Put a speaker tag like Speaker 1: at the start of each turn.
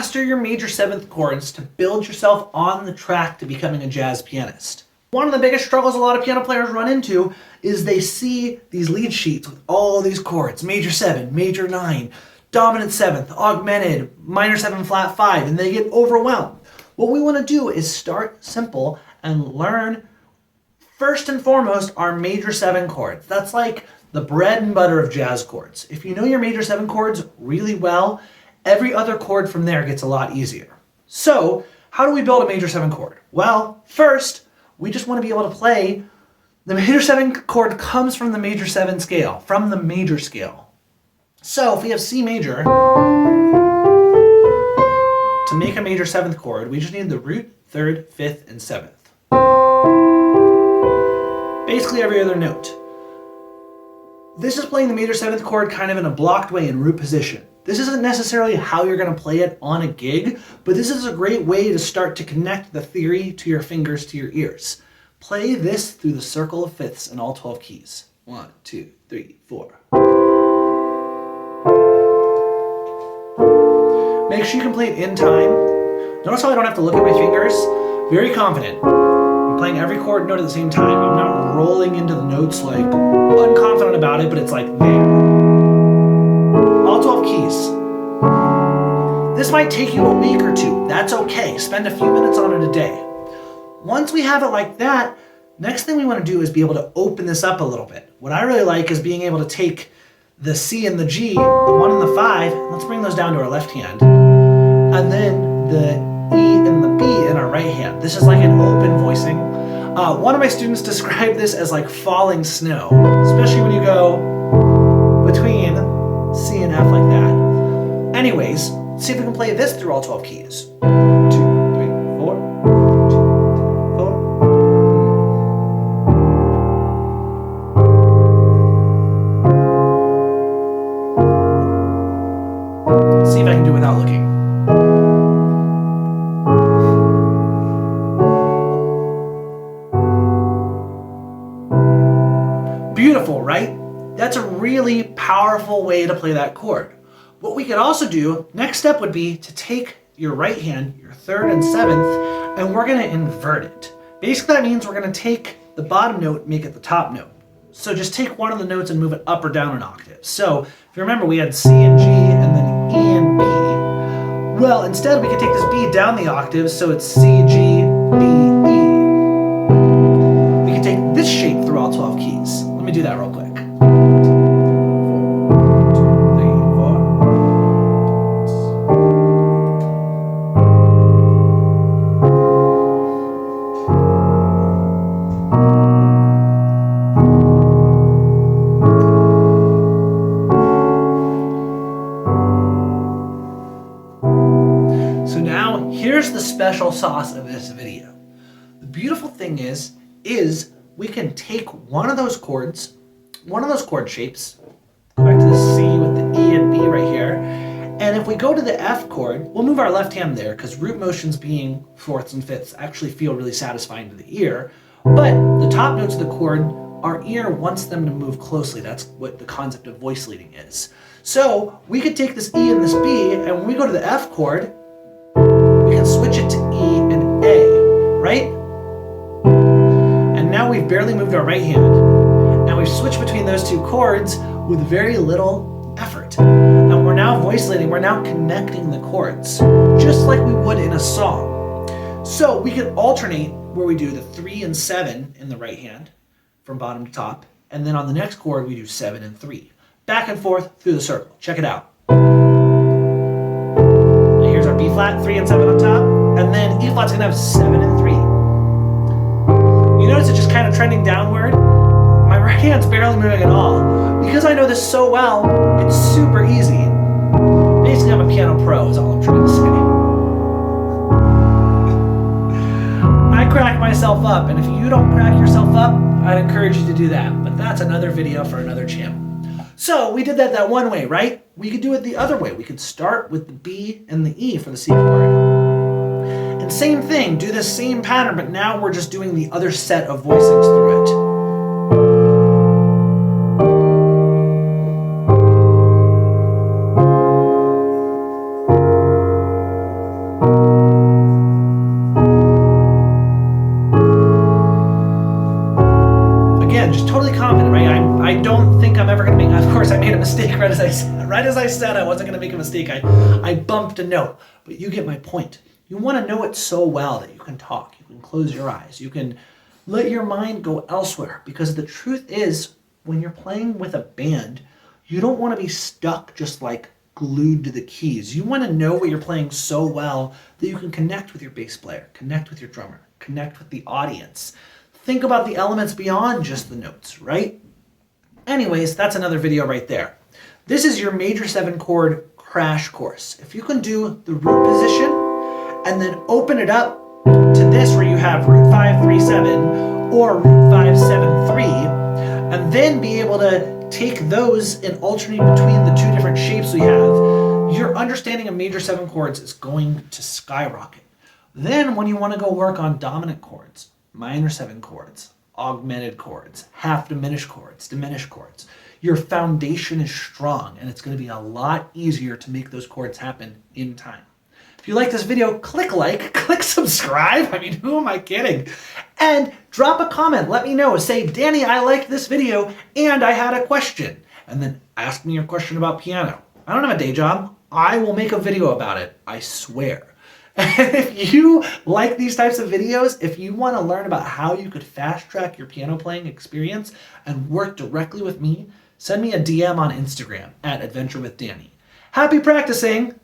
Speaker 1: master your major seventh chords to build yourself on the track to becoming a jazz pianist. One of the biggest struggles a lot of piano players run into is they see these lead sheets with all these chords, major 7, major 9, dominant 7th, augmented, minor 7 flat 5, and they get overwhelmed. What we want to do is start simple and learn first and foremost our major 7 chords. That's like the bread and butter of jazz chords. If you know your major 7 chords really well, every other chord from there gets a lot easier. So, how do we build a major 7 chord? Well, first, we just want to be able to play. The major 7 chord comes from the major 7 scale, from the major scale. So if we have C major, to make a major 7th chord, we just need the root, 3rd, 5th, and 7th. Basically every other note. This is playing the major 7th chord kind of in a blocked way in root position. This isn't necessarily how you're going to play it on a gig, but this is a great way to start to connect the theory to your fingers to your ears. Play this through the circle of fifths in all 12 keys. 1, 2, 3, 4. Make sure you can play it in time. Notice how I don't have to look at my fingers? Very confident. I'm playing every chord note at the same time. I'm not rolling into the notes like unconfident about it, but it's like there. All 12 keys. This might take you a week or two. That's okay. Spend a few minutes on it a day. Once we have it like that, next thing we want to do is be able to open this up a little bit. What I really like is being able to take the C and the G, the 1 and the 5, let's bring those down to our left hand, and then the E and the B in our right hand. This is like an open voicing. One of my students described this as like falling snow, especially when you go between C and F like that. Anyways, let's see if we can play this through all 12 keys. 2, 3, 4. 2, 3, 4. See if I can do it without looking. Beautiful, right? That's a really powerful way to play that chord. What we could also do, next step would be to take your right hand, your 3rd and 7th, and we're going to invert it. Basically that means we're going to take the bottom note, make it the top note. So just take one of the notes and move it up or down an octave. So if you remember, we had C and G and then E and B. Well, instead we could take this B down the octave, so it's C, G, B, E. We could take this shape through all 12 keys. Let me do that real quick. Here's the special sauce of this video. The beautiful thing is we can take one of those chords, one of those chord shapes, go back to the C with the E and B right here, and if we go to the F chord, we'll move our left hand there because root motions being 4ths and 5ths actually feel really satisfying to the ear, but the top notes of the chord, our ear wants them to move closely. That's what the concept of voice leading is. So we could take this E and this B, and when we go to the F chord, we can switch it to E and A, right? And now we've barely moved our right hand, and we've switched between those two chords with very little effort. And we're now voice leading, we're now connecting the chords, just like we would in a song. So we could alternate where we do the 3 and 7 in the right hand, from bottom to top, and then on the next chord we do 7 and 3. Back and forth through the circle. Check it out. Here's our B flat, 3 and 7 on top, and then E flat's gonna have 7 and 3. You notice it's just kind of trending downward? My right hand's barely moving at all. Because I know this so well, it's super easy. Basically, I'm a piano pro is all I'm trying to say. I crack myself up, and if you don't crack yourself up, I'd encourage you to do that, but that's another video for another channel. So we did that one way, right? We could do it the other way. We could start with the B and the E for the C chord. And same thing, do the same pattern, but now we're just doing the other set of voicings through it. Right as I said I wasn't going to make a mistake, I bumped a note. But you get my point. You want to know it so well that you can talk. You can close your eyes. You can let your mind go elsewhere. Because the truth is, when you're playing with a band, you don't want to be stuck just like glued to the keys. You want to know what you're playing so well that you can connect with your bass player, connect with your drummer, connect with the audience. Think about the elements beyond just the notes, right? Anyways, that's another video right there. This is your major 7 chord crash course. If you can do the root position and then open it up to this where you have root 5, 3, 7 or root 5, 7, 3, and then be able to take those and alternate between the 2 different shapes we have, your understanding of major 7 chords is going to skyrocket. Then when you want to go work on dominant chords, minor 7 chords, augmented chords, half diminished chords, your foundation is strong and it's going to be a lot easier to make those chords happen in time. If you like this video, click like, click subscribe. I mean, who am I kidding? And drop a comment. Let me know. Say, Danny, I liked this video and I had a question. And then ask me your question about piano. I don't have a day job. I will make a video about it. I swear. And if you like these types of videos, if you want to learn about how you could fast track your piano playing experience and work directly with me, send me a DM on Instagram @AdventureWithDanny. Happy practicing!